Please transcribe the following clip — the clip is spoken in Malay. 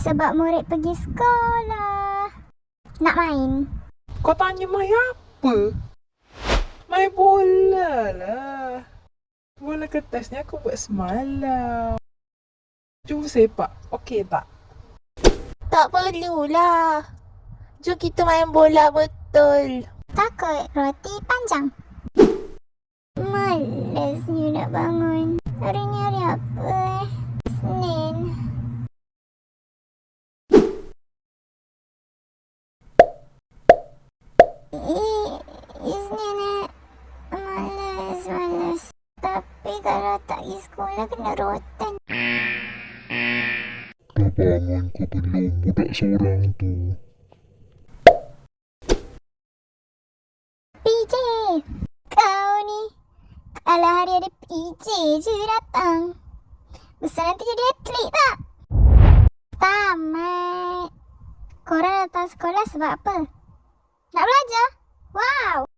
Sebab murid pergi sekolah. Nak main? Kau tanya main apa? Main bola lah. Bola kertas ni aku buat semalam. Jom sepak, okey tak? Tak perlulah. Jom kita main bola betul. Takut roti panjang. Malasnya nak bangun. Hari ni hari apa Senin. Isnin malas. Tapi kalau tak pergi sekolah kena rotan. Dah bangun ke belum budak seorang tu? PJ, kau ni kalau hari ada PJ je datang. Besar nanti jadi atlet tak? Tamat. Korang datang sekolah sebab apa? Nak belajar? Wow!